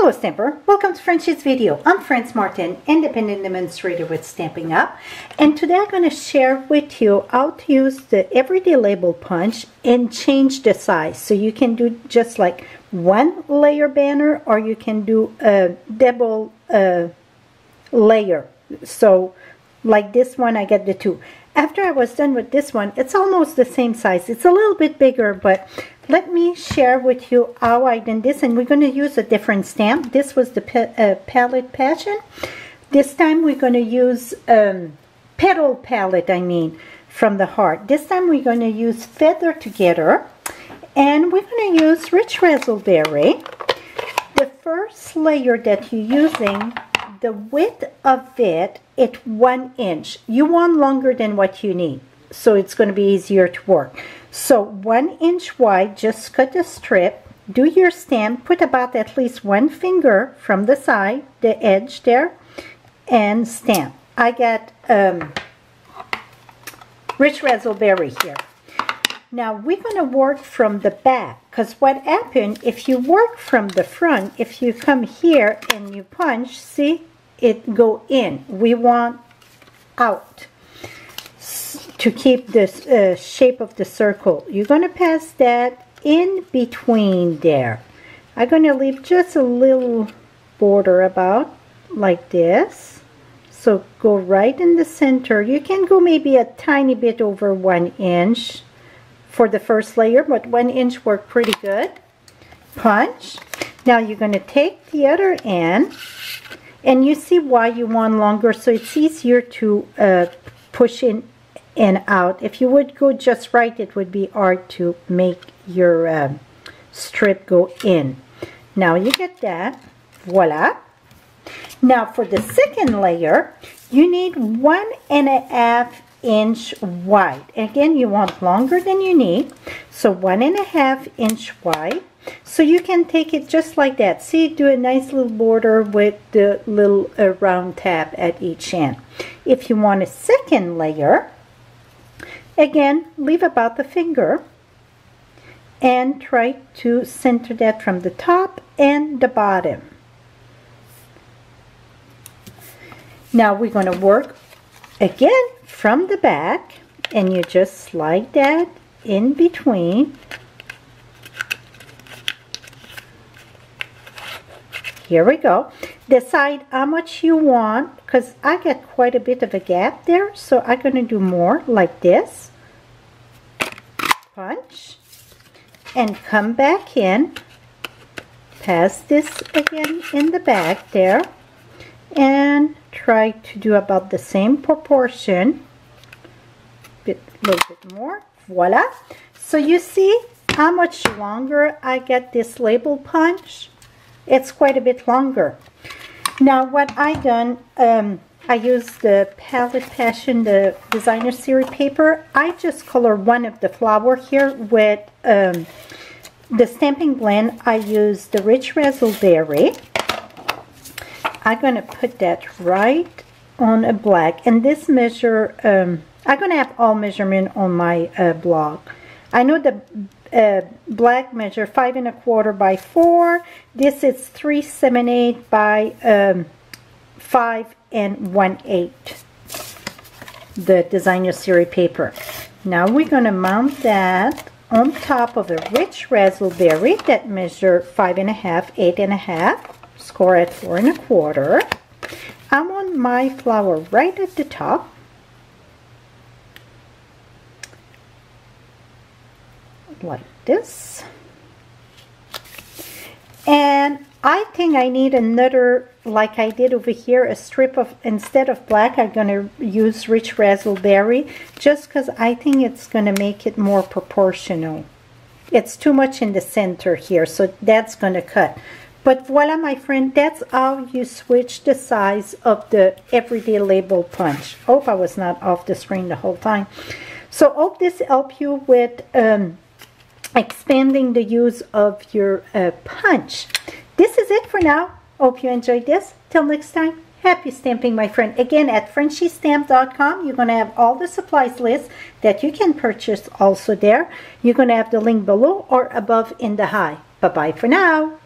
Hello Stamper, welcome to Frenchie's video. I'm Frances Martin, independent demonstrator with Stampin' Up, and today I'm going to share with you how to use the everyday label punch and change the size. So you can do just like one layer banner, or you can do a double layer. So like this one, I get the two. After I was done with this one, it's almost the same size. It's a little bit bigger, but let me share with you how I did this, and we're going to use a different stamp. This was the palette passion. This time we're going to use petal palette, from the heart. This time we're going to use Feather Together, and we're going to use Rich Razzleberry. The first layer that you're using, the width of it, it's 1 inch. You want longer than what you need, so it's going to be easier to work. So 1 inch wide, just cut a strip, do your stamp, put about at least 1 finger from the side, the edge there, and stamp. I got Rich Razzleberry here. Now we're going to work from the back, because what happened if you work from the front, if you come here and you punch, see, it go in. We want out to keep this shape of the circle. You're going to pass that in between there. I'm going to leave just a little border about like this. So go right in the center. You can go maybe a tiny bit over 1 inch for the first layer, but 1 inch worked pretty good. Punch. Now you're going to take the other end, and you see why you want longer, so it's easier to push in and out. If you would go just right, it would be hard to make your strip go in. Now you get that. Voila. Now for the second layer, you need 1.5 inch wide. Again, you want longer than you need, so 1.5 inch wide. So you can take it just like that. See, do a nice little border with the little round tab at each end. If you want a second layer, again, leave about the finger and try to center that from the top and the bottom. Now we're going to work again from the back, and you just slide that in between. Here we go. Decide how much you want, because I got quite a bit of a gap there, so I'm going to do more like this. Punch. And come back in. Pass this again in the back there. And try to do about the same proportion. A little bit more. Voila. So you see how much longer I get this label punch? It's quite a bit longer. Now what I done, I used the Palette Passion, the designer series paper. I just color one of the flower here with the stamping blend. I used the Rich Razzleberry. I'm going to put that right on a black, and this measure, I'm going to have all measurement on my blog. I know the black measure 5 1/4 by 4. This is 3/7/8 by 5 1/8. The designer series paper. Now we're going to mount that on top of a Rich Razzleberry that measure 5 1/2, 8 1/2. Score at 4 1/4. I want my flower right at the top. Like this. And I think I need another, like I did over here, a strip of, instead of black, I'm going to use Rich Razzleberry, just because I think it's going to make it more proportional. It's too much in the center here, so that's going to cut. But voila, my friend, that's how you switch the size of the everyday label punch. Hope I was not off the screen the whole time. So hope this helped you with expanding the use of your punch. This is it for now. Hope you enjoyed this. Till next time, happy stamping, my friend. Again, at FrenchieStamp.com, you're going to have all the supplies list that you can purchase also there. You're going to have the link below or above in the high. Bye-bye for now.